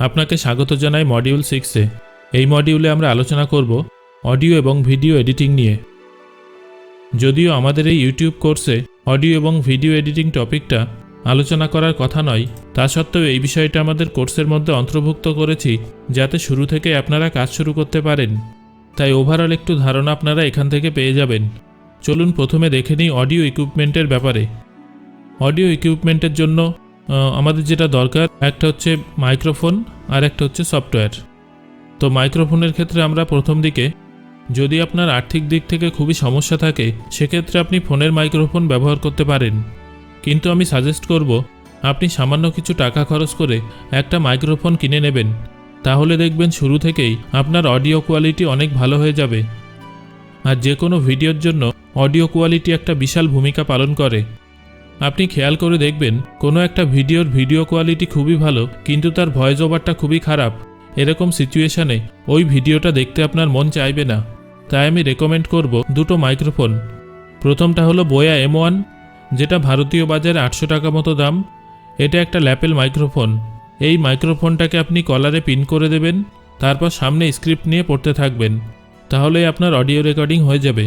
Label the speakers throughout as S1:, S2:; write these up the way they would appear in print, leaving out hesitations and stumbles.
S1: আপনাকে স্বাগত জানাই মডিউল 6-এ। এই মডিউলে আমরা আলোচনা করব অডিও এবং ভিডিও এডিটিং নিয়ে। যদিও আমাদের এই ইউটিউব কোর্সে অডিও এবং ভিডিও এডিটিং টপিকটা আলোচনা করার কথা নয়, তা সত্ত্বেও এই বিষয়টা আমাদের কোর্সের মধ্যে অন্তর্ভুক্ত করেছি যাতে শুরু থেকে আপনারা কাজ শুরু করতে পারেন। তাই ওভারঅল একটু ধারণা আপনারা এখান থেকে পেয়ে যাবেন। চলুন প্রথমে দেখে নিই অডিও ইকুইপমেন্টের ব্যাপারে। অডিও ইকুইপমেন্টের জন্য আমাদের যেটা দরকার, একটা হচ্ছে মাইক্রোফোন আর একটা হচ্ছে সফটওয়্যার। তো মাইক্রোফোনের ক্ষেত্রে আমরা প্রথম দিকে, যদি আপনার আর্থিক দিক থেকে খুবই সমস্যা থাকে সেক্ষেত্রে আপনি ফোনের মাইক্রোফোন ব্যবহার করতে পারেন, কিন্তু আমি সাজেস্ট করব আপনি সামান্য কিছু টাকা খরচ করে একটা মাইক্রোফোন কিনে নেবেন। তাহলে দেখবেন শুরু থেকেই আপনার অডিও কোয়ালিটি অনেক ভালো হয়ে যাবে। আর যে কোনো ভিডিওর জন্য অডিও কোয়ালিটি একটা বিশাল ভূমিকা পালন করে। আপনি খেয়াল করে দেখবেন কোনো একটা ভিডিওর ভিডিও কোয়ালিটি খুবই ভালো কিন্তু তার ভয়েস ওভারটা খুবই খারাপ। এরকম সিচুয়েশানে ওই ভিডিওটা দেখতে আপনার মন চাইবে না। তাই আমি রেকমেন্ড করব দুটো মাইক্রোফোন। প্রথমটা হলো বোয়া M1, যেটা ভারতীয় বাজারে 800 টাকা মতো দাম। এটা একটা ল্যাপেল মাইক্রোফোন। এই মাইক্রোফোনটাকে আপনি কলারে পিন করে দেবেন, তারপর সামনে স্ক্রিপ্ট নিয়ে পড়তে থাকবেন, তাহলেই আপনার অডিও রেকর্ডিং হয়ে যাবে।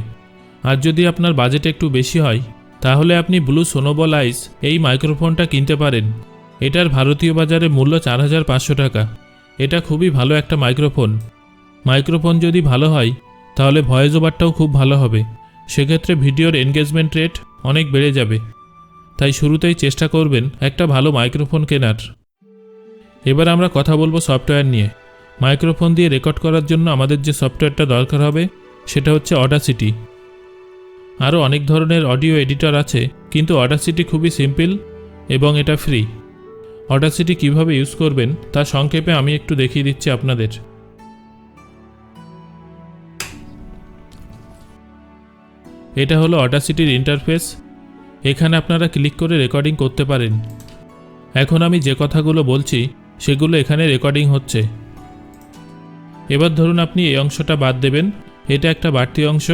S1: আর যদি আপনার বাজেট একটু বেশি হয় তাহলে আপনি ব্লু সোনোবল আইস এই মাইক্রোফোনটা কিনতে পারেন। এটার ভারতীয় বাজারে মূল্য 4500 টাকা। এটা খুবই ভালো একটা মাইক্রোফোন যদি ভালো হয় তাহলে ভয়েস ওভারটাও খুব ভালো হবে। সেক্ষেত্রে ভিডিওর এনগেজমেন্ট রেট অনেক বেড়ে যাবে। তাই শুরুতেই চেষ্টা করবেন একটা ভালো মাইক্রোফোন কেনার। এবার আমরা কথা বলবো সফটওয়্যার নিয়ে। মাইক্রোফোন দিয়ে রেকর্ড করার জন্য আমাদের যে সফটওয়্যারটা দরকার হবে সেটা হচ্ছে অডাসিটি। আরও অনেক ধরনের অডিও এডিটর আছে, কিন্তু অডাসিটি খুবই সিম্পল এবং এটা ফ্রি। অডাসিটি কিভাবে ইউজ করবেন তা সংক্ষেপে আমি একটু দেখিয়ে দিচ্ছি আপনাদের। এটা হলো অডাসিটির ইন্টারফেস। এখানে আপনারা ক্লিক করে রেকর্ডিং করতে পারেন। এখন আমি যে কথাগুলো বলছি সেগুলো এখানে রেকর্ডিং হচ্ছে। এবার ধরুন আপনি এই অংশটা বাদ দেবেন, এটা একটা বাড়তি অংশ।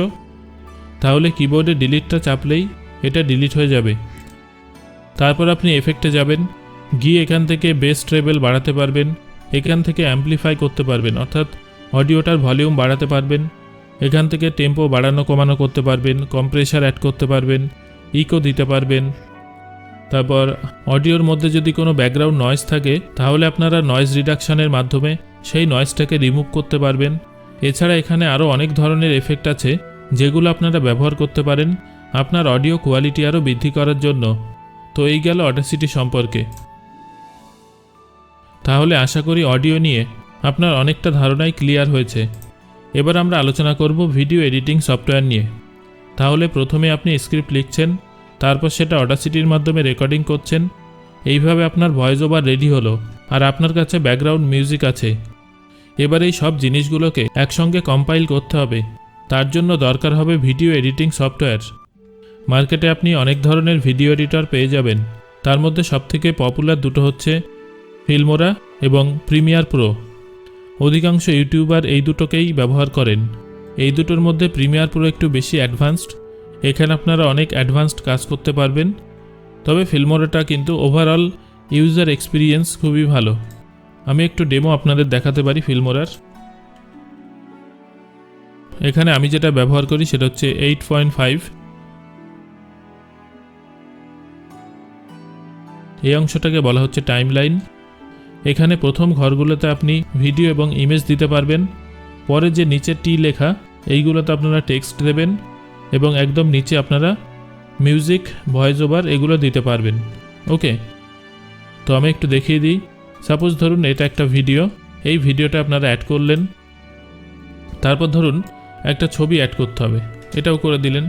S1: তাহলে কিবোর্ডে ডিলিটটা চাপলেই এটা ডিলিট হয়ে যাবে। তারপর আপনি এফেক্টে যাবেন, গিয়ে এখান থেকে বেস ট্রেবল বাড়াতে পারবেন, এখান থেকে অ্যাম্পলিফাই করতে পারবেন, অর্থাৎ অডিওটার ভলিউম বাড়াতে পারবেন। এখান থেকে টেম্পো বাড়ানো কমানো করতে পারবেন, কম্প্রেসার অ্যাড করতে পারবেন, ইকো দিতে পারবেন। তারপর অডিওর মধ্যে যদি কোনো ব্যাকগ্রাউন্ড নয়েজ থাকে তাহলে আপনারা নয়েজ রিডাকশানের মাধ্যমে সেই নয়েজটাকে রিমুভ করতে পারবেন। এছাড়া এখানে আরও অনেক ধরনের এফেক্ট আছে যেগুলো আপনারা ব্যবহার করতে পারেন আপনার অডিও কোয়ালিটি আরও বৃদ্ধি করার জন্য। তো এই গেল অডাসিটি সম্পর্কে। তাহলে আশা করি অডিও নিয়ে আপনার অনেকটা ধারণাই ক্লিয়ার হয়েছে। এবার আমরা আলোচনা করব ভিডিও এডিটিং সফটওয়্যার নিয়ে। তাহলে প্রথমে আপনি স্ক্রিপ্ট লিখছেন, তারপর সেটা অডাসিটির মাধ্যমে রেকর্ডিং করছেন। এইভাবে আপনার ভয়েস ওভার রেডি হলো আর আপনার কাছে ব্যাকগ্রাউন্ড মিউজিক আছে। এবার এই সব জিনিসগুলোকে একসঙ্গে কম্পাইল করতে হবে। তার জন্য দরকার হবে ভিডিও এডিটিং সফটওয়্যার। মার্কেটে আপনি অনেক ধরনের ভিডিও এডিটর পেয়ে যাবেন। তার মধ্যে সবথেকে পপুলার দুটো হচ্ছে ফিল্মোরা এবং প্রিমিয়ার প্রো। অধিকাংশ ইউটিউবার এই দুটোকেই ব্যবহার করেন। এই দুটোর মধ্যে প্রিমিয়ার প্রো একটু বেশি অ্যাডভান্সড। এখানে আপনারা অনেক অ্যাডভান্সড কাজ করতে পারবেন। তবে ফিল্মোরাটা কিন্তু ওভারঅল ইউজার এক্সপিরিয়েন্স খুবই ভালো। আমি একটু ডেমো আপনাদের দেখাতে পারি ফিল্মোরার। এখানে আমি যেটা ব্যবহার করি সেটা হচ্ছে 8.5। এই অংশটাকে বলা হচ্ছে টাইমলাইন। এখানে প্রথম ঘরগুলোতে আপনি ভিডিও এবং ইমেজ দিতে পারবেন। পরে যে নিচে টি লেখা, এইগুলোতে আপনারা টেক্সট দেবেন এবং একদম নিচে আপনারা মিউজিক, ভয়েস ওভার এগুলো দিতে পারবেন। ওকে, তো আমি একটু দেখিয়ে দিই। সাপোজ ধরুন এটা একটা ভিডিও, এই ভিডিওটা আপনারা অ্যাড করলেন। তারপর ধরুন একটা ছবি অ্যাড করতে হবে, এটাও করে দিলেন।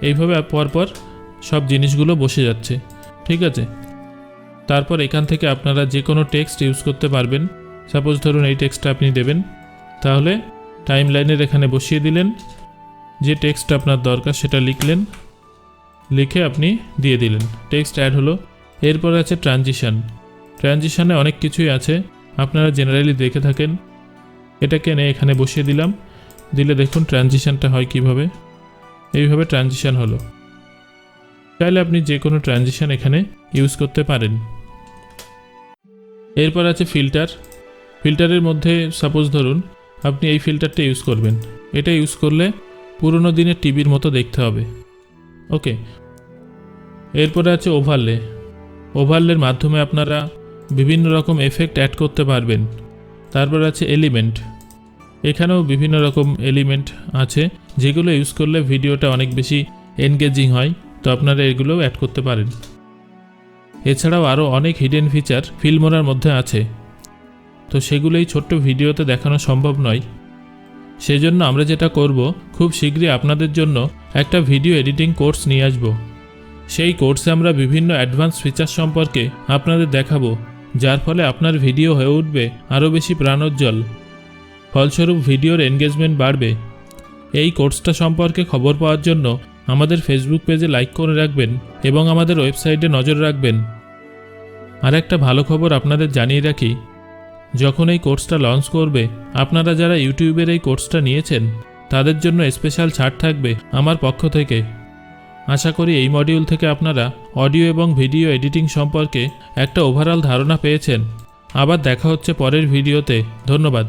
S1: এইভাবে পরপর সব জিনিসগুলো বসে যাচ্ছে, ঠিক আছে। তারপর এখান থেকে আপনারা যে কোনো টেক্সট ইউজ করতে পারবেন। সাপোজ ধরুন এই টেক্সটটা আপনি দেবেন, তাহলে টাইম লাইনের এখানে বসিয়ে দিলেন। যে টেক্সটটা আপনার দরকার সেটা লিখলেন, লিখে আপনি দিয়ে দিলেন, টেক্সট অ্যাড হলো। এরপর আছে ট্রানজিশনে অনেক কিছুই আছে, আপনারা জেনারেলি দেখে থাকেন। এটাকে এনে এখানে বসিয়ে দিলাম, দিলে দেখুন ট্রানজিশনটা হয় কিভাবে। এইভাবে ট্রানজিশন হলো। চাইলে আপনি যে কোনো ট্রানজিশন এখানে ইউজ করতে পারেন। এরপর আছে ফিল্টার। ফিল্টারের মধ্যে সাপোজ ধরুন আপনি এই ফিল্টারটা ইউজ করবেন, এটা ইউজ করলে পুরনো দিনের টিভির মতো দেখতে হবে। ওকে, এরপরে আছে ওভারলে। ওভারলের মাধ্যমে আপনারা বিভিন্ন রকম এফেক্ট অ্যাড করতে পারবেন। তারপর আছে এলিমেন্ট, এখানেও বিভিন্ন রকম এলিমেন্ট আছে যেগুলো ইউজ করলে ভিডিওটা অনেক বেশি এনগেজিং হয়, তো আপনারা এগুলোও অ্যাড করতে পারেন। এছাড়াও আরও অনেক হিডেন ফিচার ফিল্মোরার মধ্যে আছে, তো সেগুলোই ছোট্ট ভিডিওতে দেখানো সম্ভব নয়। সেজন্য আমরা যেটা করব, খুব শীঘ্রই আপনাদের জন্য একটা ভিডিও এডিটিং কোর্স নিয়ে আসব। সেই কোর্সে আমরা বিভিন্ন অ্যাডভান্স ফিচার সম্পর্কে আপনাদের দেখাবো, যার ফলে আপনার ভিডিও হয়ে উঠবে আরও বেশি প্রাণোজ্জ্বল, ফলস্বরূপ ভিডিওর এনগেজমেন্ট বাড়বে। এই কোর্সটা সম্পর্কে খবর পাওয়ার জন্য আমাদের ফেসবুক পেজে লাইক করে রাখবেন এবং আমাদের ওয়েবসাইটে নজর রাখবেন। আর একটা ভালো খবর আপনাদের জানিয়ে রাখি, যখন এই কোর্সটা লঞ্চ করবে, আপনারা যারা ইউটিউবের এই কোর্সটা নিয়েছেন তাদের জন্য স্পেশাল ছাড় থাকবে আমার পক্ষ থেকে। আশা করি এই মডিউল থেকে আপনারা অডিও এবং ভিডিও এডিটিং সম্পর্কে একটা ওভারঅল ধারণা পেয়েছেন। আবার দেখা হচ্ছে পরের ভিডিওতে। ধন্যবাদ।